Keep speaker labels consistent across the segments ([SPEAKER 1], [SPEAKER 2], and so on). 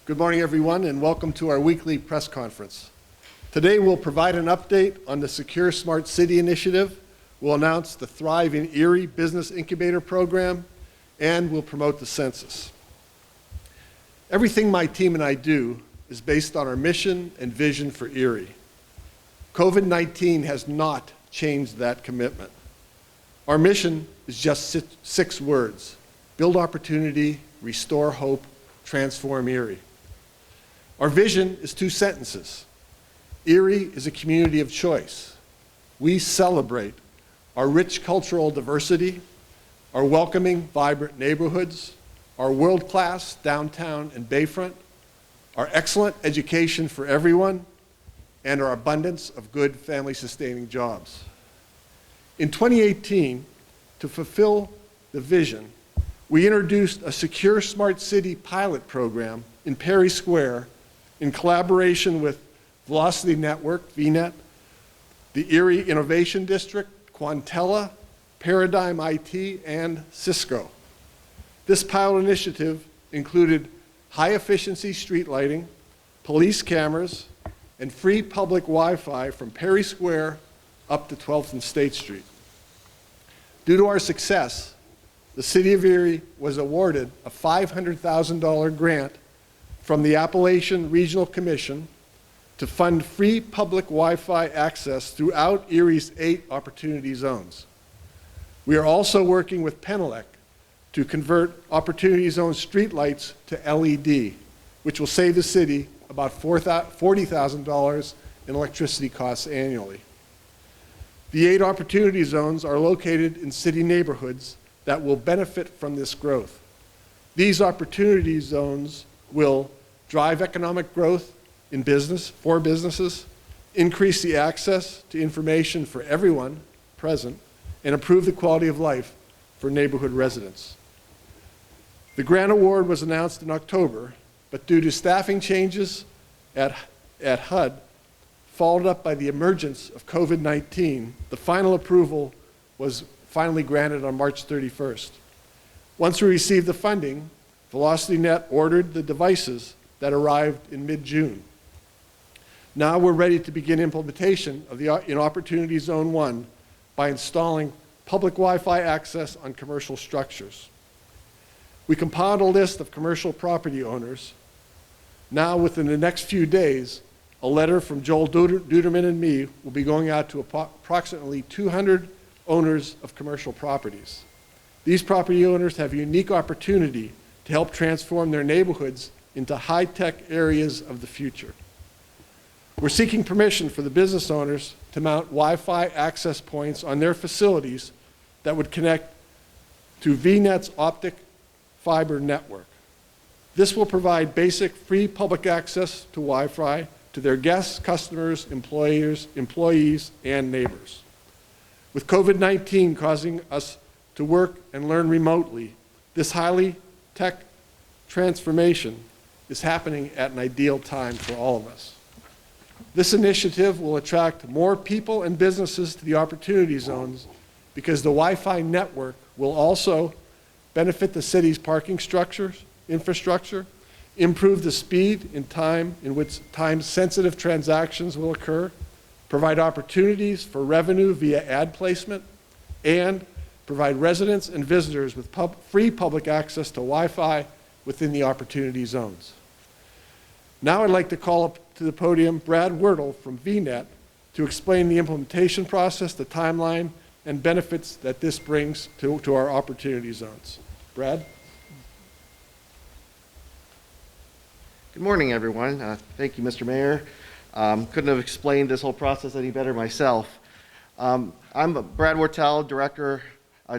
[SPEAKER 1] Good morning, everyone, and welcome to our weekly press conference. Today, we'll provide an update on the Secure Smart City initiative, we'll announce the Thrive in Erie Business Incubator Program, and we'll promote the census. Everything my team and I do is based on our mission and vision for Erie. COVID-19 has not changed that commitment. Our mission is just 6 words: build opportunity, restore hope, transform Erie. Our vision is 2 sentences. Erie is a community of choice. We celebrate our rich cultural diversity, our welcoming, vibrant neighborhoods, our world-class downtown and bayfront, our excellent education for everyone, and our abundance of good family-sustaining jobs. In 2018, to fulfill the vision, we introduced a Secure Smart City pilot program in Perry Square in collaboration with Velocity Network, VNet, the Erie Innovation District, Quantella, Paradigm IT, and Cisco. This pilot initiative included high-efficiency street lighting, police cameras, and free public Wi-Fi from Perry Square up to 12th and State Street. Due to our success, the City of Erie was awarded a $500,000 grant from the Appalachian Regional Commission to fund free public Wi-Fi access throughout Erie's 8 opportunity zones. We are also working with Penelec to convert opportunity zone streetlights to LED, which will save the city about $40,000 in electricity costs annually. The 8 opportunity zones are located in city neighborhoods that will benefit from this growth. These opportunity zones will drive economic growth in for businesses, increase the access to information for everyone present, and improve the quality of life for neighborhood residents. The grant award was announced in October, but due to staffing changes at HUD, followed up by the emergence of COVID-19, the final approval was finally granted on March 31st. Once we received the funding, VelocityNet ordered the devices that arrived in mid-June. Now we're ready to begin implementation in Opportunity Zone 1 by installing public Wi-Fi access on commercial structures. We compiled a list of commercial property owners. Now, within the next few days, a letter from Joel Duderman and me will be going out to approximately 200 owners of commercial properties. These property owners have a unique opportunity to help transform their neighborhoods into high-tech areas of the future. We're seeking permission for the business owners to mount Wi-Fi access points on their facilities that would connect to VNet's optic fiber network. This will provide basic free public access to Wi-Fi to their guests, customers, employees, and neighbors. With COVID-19 causing us to work and learn remotely, this highly tech transformation is happening at an ideal time for all of us. This initiative will attract more people and businesses to the opportunity zones because the Wi-Fi network will also benefit the city's parking infrastructure, improve the speed and time in which time-sensitive transactions will occur, provide opportunities for revenue via ad placement, and provide residents and visitors with free public access to Wi-Fi within the opportunity zones. Now I'd like to call up to the podium Brad Wordle from VNet to explain the implementation process, the timeline, and benefits that this brings to our opportunity zones. Brad?
[SPEAKER 2] Good morning, everyone. Thank you, Mr. Mayor. Couldn't have explained this whole process any better myself. I'm Brad Wortell, Director,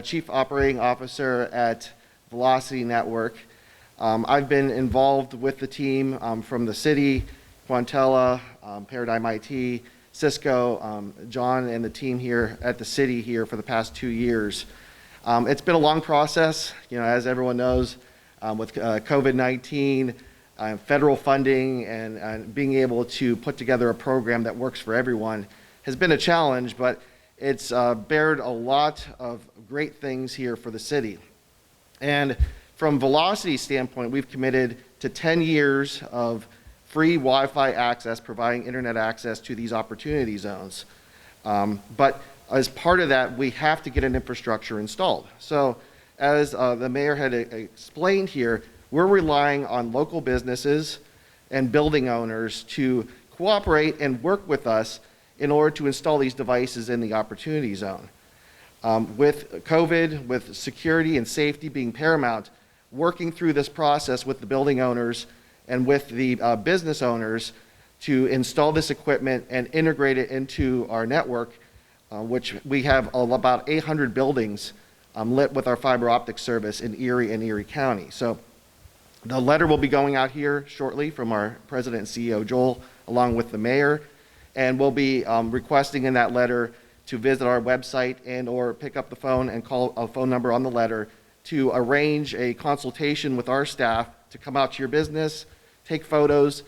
[SPEAKER 2] Chief Operating Officer at Velocity Network. I've been involved with the team from the city, Quantella, Paradigm IT, Cisco, John and the team here at the city here for the past 2 years. It's been a long process, as everyone knows, with COVID-19, federal funding, and being able to put together a program that works for everyone has been a challenge, but it's bared a lot of great things here for the city. And From velocity standpoint, we've committed to 10 years of free Wi-Fi access, providing internet access to these opportunity zones. But as part of that, we have to get an infrastructure installed. So as the mayor had explained here, we're relying on local businesses and building owners to cooperate and work with us in order to install these devices in the opportunity zone. With COVID, with security and safety being paramount, working through this process with the building owners and with the business owners to install this equipment and integrate it into our network, which we have about 800 buildings lit with our fiber optic service in Erie and Erie County. So the letter will be going out here shortly from our president and CEO, Joel, along with the mayor, and we'll be requesting in that letter to visit our website and or pick up the phone and call a phone number on the letter to arrange a consultation with our staff to come out to your business, take photos,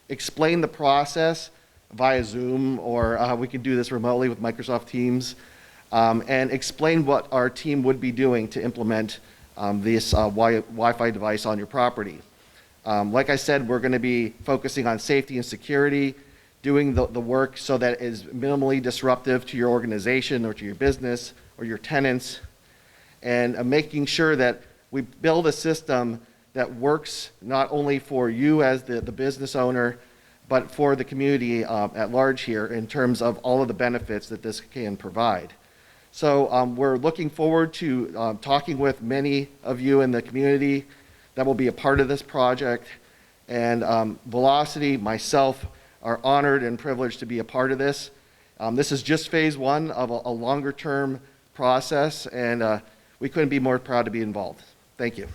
[SPEAKER 2] explain the process via Zoom, or we can do this remotely with Microsoft Teams, and explain what our team would be doing to implement this Wi-Fi device on your property. Like I said, we're going to be focusing on safety and security, doing the work so that it is minimally disruptive to your organization or to your business or your tenants, and making sure that we build a system that works not only for you as the business owner, but for the community at large here in terms of all of the benefits that this can provide. So we're looking forward to talking with many of you in the community that will be a part of this project. And Velocity, myself, are honored and privileged to be a part of this. This is just phase one of a longer term process, and we couldn't be more proud to be involved. Thank you.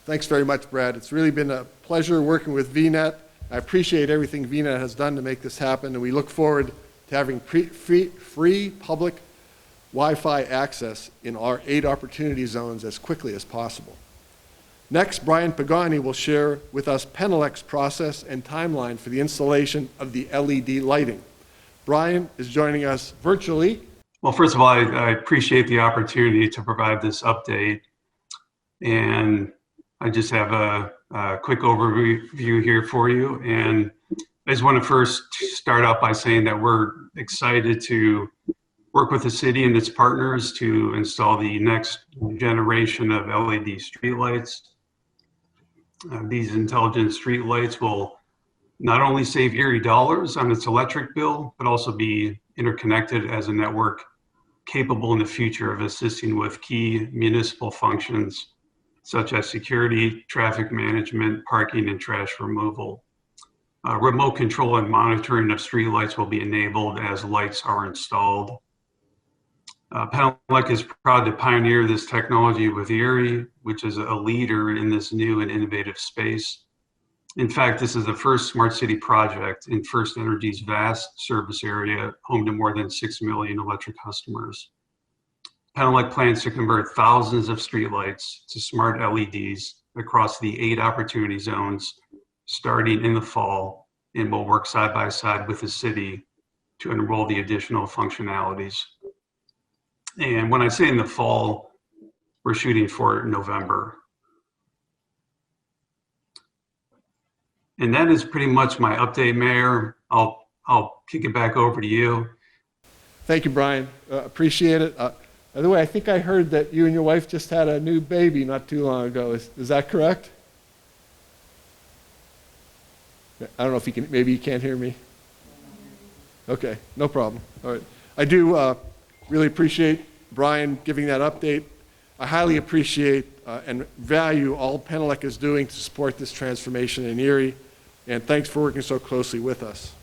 [SPEAKER 1] Thanks very much, Brad. It's really been a pleasure working with VNet. I appreciate everything VNet has done to make this happen, and we look forward to having free public Wi-Fi access in our 8 opportunity zones as quickly as possible. Next, Brian Pagani will share with us Penelec's process and timeline for the installation of the LED lighting. Brian is joining us virtually.
[SPEAKER 3] Well, first of all, I appreciate the opportunity to provide this update. And I just have a quick overview here for you. And I just want to first start out by saying that we're excited to work with the city and its partners to install the next generation of LED streetlights. These intelligent streetlights will not only save Erie dollars on its electric bill, but also be interconnected as a network capable in the future of assisting with key municipal functions such as security, traffic management, parking, and trash removal. Remote control and monitoring of streetlights will be enabled as lights are installed. Penelec is proud to pioneer this technology with Erie, which is a leader in this new and innovative space. In fact, this is the first smart city project in First Energy's vast service area, home to more than 6 million electric customers. Penelec plans to convert thousands of streetlights to smart LEDs across the 8 opportunity zones starting in the fall, and will work side by side with the city to enroll the additional functionalities. And when I say in the fall, we're shooting for November. And that is pretty much my update, Mayor. I'll kick it back over to you.
[SPEAKER 1] Thank you, Brian. Appreciate it. By the way, I think I heard that you and your wife just had a new baby not too long ago. Is that correct? I don't know if you can, maybe you can't hear me. Okay, no problem. All right. I do really appreciate Brian giving that update. I highly appreciate and value all Penelec is doing to support this transformation in Erie, and thanks for working so closely with us.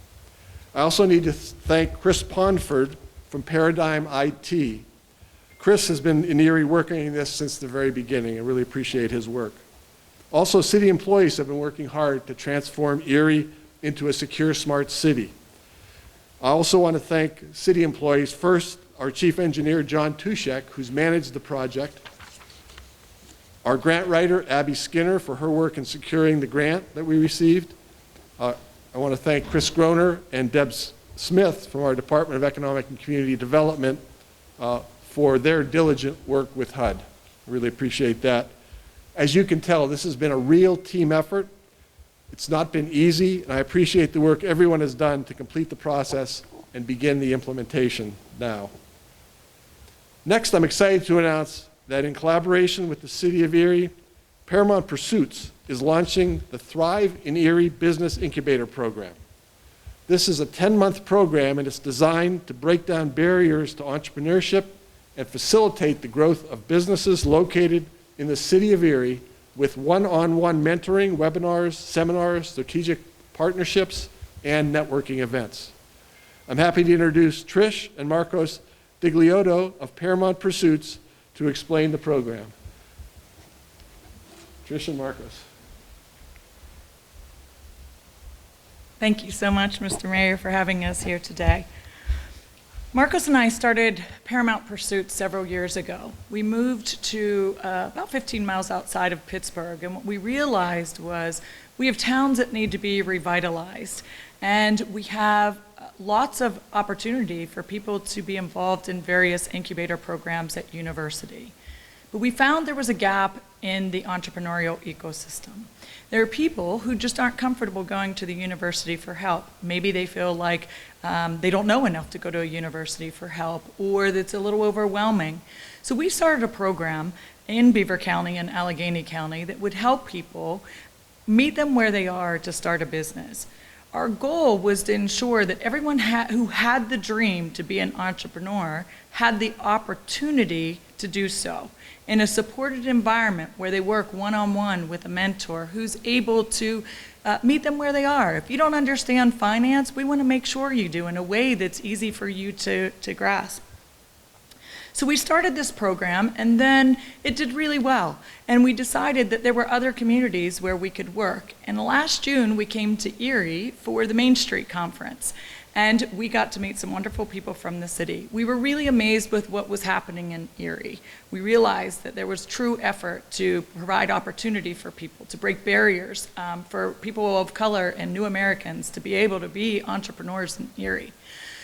[SPEAKER 1] I also need to thank Chris Ponford from Paradigm IT. Chris has been in Erie working on this since the very beginning. I really appreciate his work. Also, city employees have been working hard to transform Erie into a secure, smart city. I also want to thank city employees. First, our chief engineer, John Tushek, who's managed the project. Our grant writer, Abby Skinner, for her work in securing the grant that we received. I want to thank Chris Groner and Deb Smith from our Department of Economic and Community Development for their diligent work with HUD. I really appreciate that. As you can tell, this has been a real team effort. It's not been easy, and I appreciate the work everyone has done to complete the process and begin the implementation now. Next, I'm excited to announce that in collaboration with the City of Erie, Paramount Pursuit is launching the Thrive in Erie Business Incubator Program. This is a 10-month program, and it's designed to break down barriers to entrepreneurship and facilitate the growth of businesses located in the City of Erie with one-on-one mentoring, webinars, seminars, strategic partnerships, and networking events. I'm happy to introduce Trish and Marcos Digliotto of Paramount Pursuits to explain the program. Trish and Marcos.
[SPEAKER 4] Thank you so much, Mr. Mayor, for having us here today. Marcos and I started Paramount Pursuit several years ago. We moved to about 15 miles outside of Pittsburgh, and what we realized was we have towns that need to be revitalized, and we have lots of opportunity for people to be involved in various incubator programs at university. But we found there was a gap in the entrepreneurial ecosystem. There are people who just aren't comfortable going to the university for help. Maybe they feel like they don't know enough to go to a university for help, or that's a little overwhelming. So we started a program in Beaver County and Allegheny County that would help people meet them where they are to start a business. Our goal was to ensure that everyone who had the dream to be an entrepreneur had the opportunity to do so in a supported environment where they work one-on-one with a mentor who's able to meet them where they are. If you don't understand finance, we want to make sure you do in a way that's easy for you to grasp. So we started this program, and then it did really well. And we decided that there were other communities where we could work. And last June, we came to Erie for the Main Street Conference. And we got to meet some wonderful people from the city. We were really amazed with what was happening in Erie. We realized that there was true effort to provide opportunity for people, to break barriers for people of color and new Americans to be able to be entrepreneurs in Erie.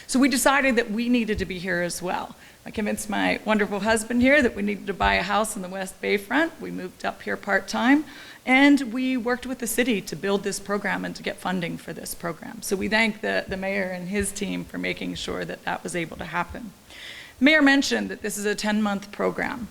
[SPEAKER 4] So we decided that we needed to be here as well. I convinced my wonderful husband here that we needed to buy a house in the West Bayfront. We moved up here part-time, and we worked with the city to build this program and to get funding for this program. So we thank the mayor and his team for making sure that that was able to happen. The mayor mentioned that this is a 10-month program.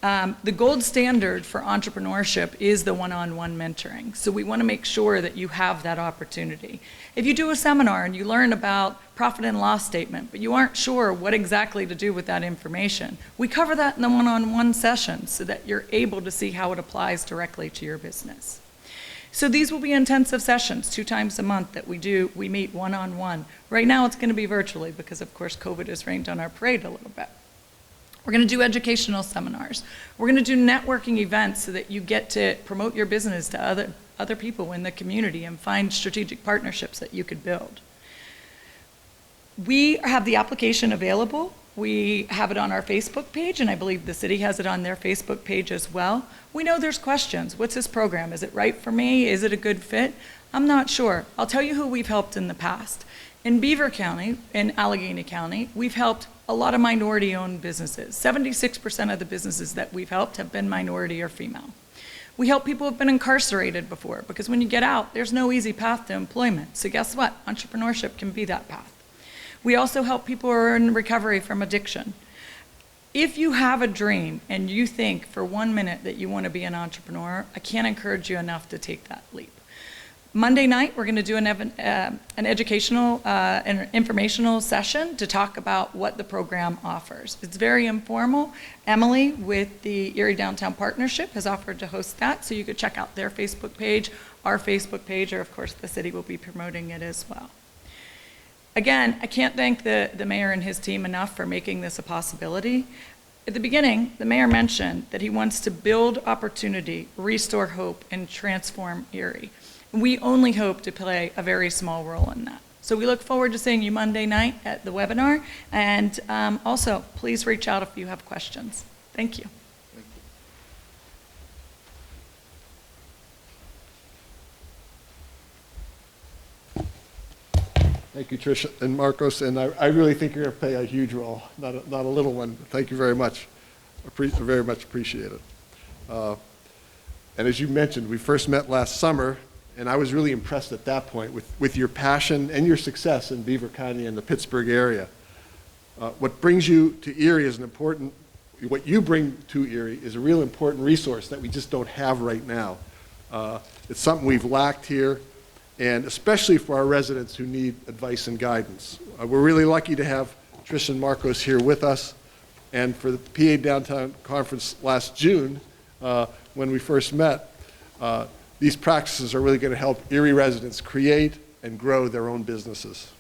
[SPEAKER 4] The gold standard for entrepreneurship is the one-on-one mentoring. So we want to make sure that you have that opportunity. If you do a seminar and you learn about profit and loss statement, but you aren't sure what exactly to do with that information, we cover that in the one-on-one session so that you're able to see how it applies directly to your business. So these will be intensive sessions 2 times a month that we meet one-on-one. Right now it's going to be virtually because of course COVID has rained on our parade a little bit. We're going to do educational seminars. We're going to do networking events so that you get to promote your business to other people in the community and find strategic partnerships that you could build. We have the application available. We have it on our Facebook page, and I believe the city has it on their Facebook page as well. We know there's questions. What's this program? Is it right for me? Is it a good fit? I'm not sure. I'll tell you who we've helped in the past. In Beaver County, in Allegheny County, we've helped a lot of minority-owned businesses. 76% of the businesses that we've helped have been minority or female. We help people who have been incarcerated before, because when you get out, there's no easy path to employment. So guess what? Entrepreneurship can be that path. We also help people who are in recovery from addiction. If you have a dream and you think for 1 minute that you want to be an entrepreneur, I can't encourage you enough to take that leap. Monday night, we're going to do an educational and informational session to talk about what the program offers. It's very informal. Emily with the Erie Downtown Partnership has offered to host that, so you could check out their Facebook page, our Facebook page, or of course the city will be promoting it as well. Again, I can't thank the mayor and his team enough for making this a possibility. At the beginning, the mayor mentioned that he wants to build opportunity, restore hope, and transform Erie. We only hope to play a very small role in that. So we look forward to seeing you Monday night at the webinar, and also please reach out if you have questions. Thank you.
[SPEAKER 1] Thank you, Tricia and Marcos, and I really think you're going to play a huge role, not a little one. Thank you very much. Very much appreciate it. And as you mentioned, we first met last summer, and I was really impressed at that point with your passion and your success in Beaver County and the Pittsburgh area. What brings you to Erie is what you bring to Erie is a real important resource that we just don't have right now. It's something we've lacked here, and especially for our residents who need advice and guidance. We're really lucky to have Trish and Marcos here with us, and for the PA Downtown Conference last June, when we first met, these practices are really going to help Erie residents create and grow their own businesses.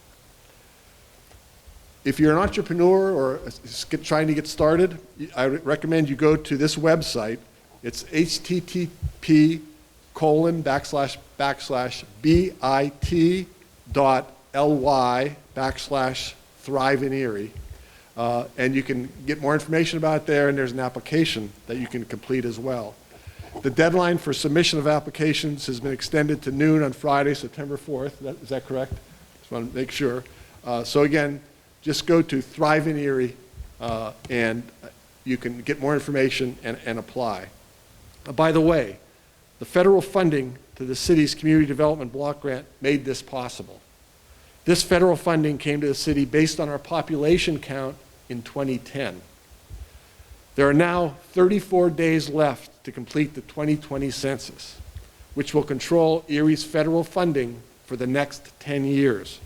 [SPEAKER 1] If you're an entrepreneur or trying to get started, I recommend you go to this website. It's http://bit.ly/Thrive in Erie. And you can get more information about it there, and there's an application that you can complete as well. The deadline for submission of applications has been extended to noon on Friday, September 4th. Is that correct? Just want to make sure. So again, just go to Thrive in Erie, and you can get more information and apply. By the way, the federal funding to the city's community development block grant made this possible. This federal funding came to the city based on our population count in 2010. There are now 34 days left to complete the 2020 census, which will control Erie's federal funding for the next 10 years.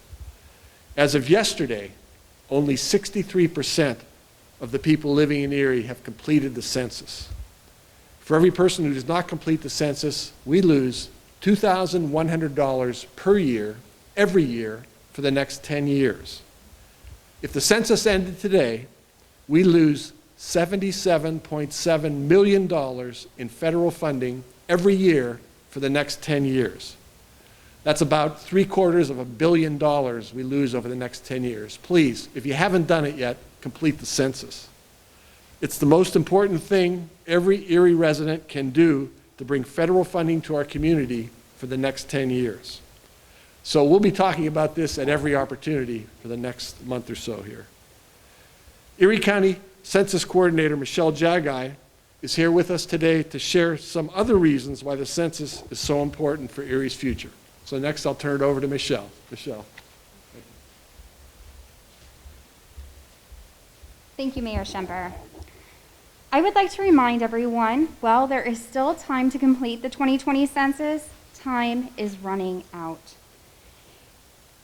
[SPEAKER 1] As of yesterday, only 63% of the people living in Erie have completed the census. For every person who does not complete the census, we lose $2,100 per year, every year, for the next 10 years. If the census ended today, we lose $77.7 million in federal funding every year for the next 10 years. That's about $750 million we lose over the next 10 years. Please, if you haven't done it yet, complete the census. It's the most important thing every Erie resident can do to bring federal funding to our community for the next 10 years. So we'll be talking about this at every opportunity for the next month or so here. Erie County Census Coordinator Michelle Jagai is here with us today to share some other reasons why the census is so important for Erie's future. So next I'll turn it over to Michelle. Michelle.
[SPEAKER 5] Thank you, Mayor Schemper. I would like to remind everyone, while there is still time to complete the 2020 census, time is running out.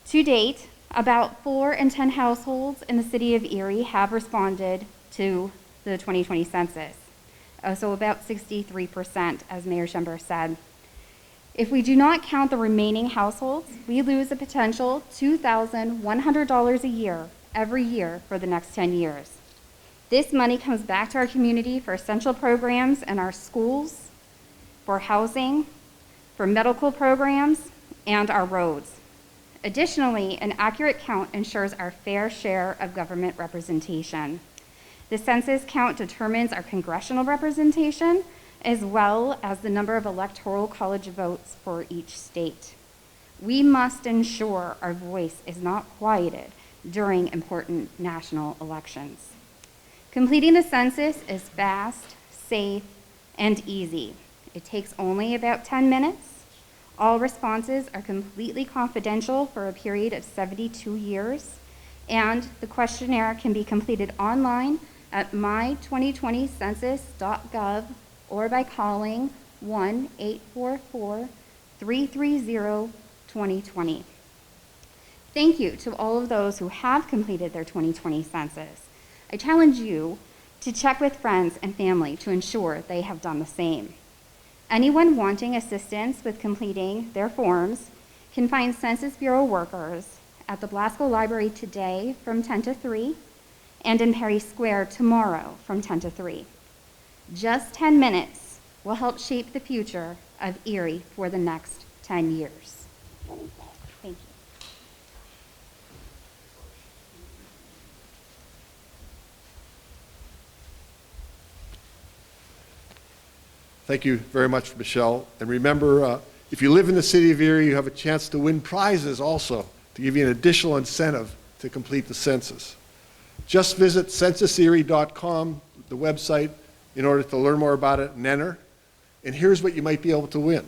[SPEAKER 5] To date, about 4 in 10 households in the city of Erie have responded to the 2020 census. So about 63%, as Mayor Schemper said. If we do not count the remaining households, we lose a potential $2,100 a year, every year for the next 10 years. This money comes back to our community for essential programs in our schools, for housing, for medical programs, and our roads. Additionally, an accurate count ensures our fair share of government representation. The census count determines our congressional representation, as well as the number of electoral college votes for each state. We must ensure our voice is not quieted during important national elections. Completing the census is fast, safe, and easy. It takes only about 10 minutes. All responses are completely confidential for a period of 72 years, and the questionnaire can be completed online at my2020census.gov or by calling 1-844-330-2020. Thank you to all of those who have completed their 2020 census. I challenge you to check with friends and family to ensure they have done the same. Anyone wanting assistance with completing their forms can find Census Bureau workers at the Blasco Library today from 10 to 3 and in Perry Square tomorrow from 10 to 3. Just 10 minutes will help shape the future of Erie for the next 10 years. Thank you.
[SPEAKER 1] Thank you very much, Michelle. And remember, if you live in the city of Erie, you have a chance to win prizes also to give you an additional incentive to complete the census. Just visit censuserie.com, the website, in order to learn more about it and enter. And here's what you might be able to win.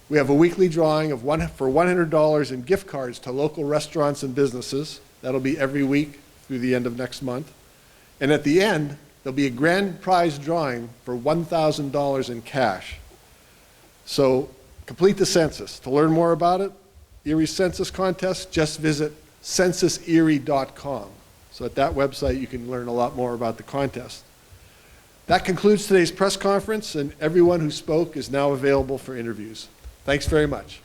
[SPEAKER 1] We have a weekly drawing for $100 in gift cards to local restaurants and businesses. That'll be every week through the end of next month. And at the end, there'll be a grand prize drawing for $1,000 in cash. So complete the census. To learn more about it, Erie Census Contest, just visit censuserie.com. So at that website, you can learn a lot more about the contest. That concludes today's press conference, and everyone who spoke is now available for interviews. Thanks very much.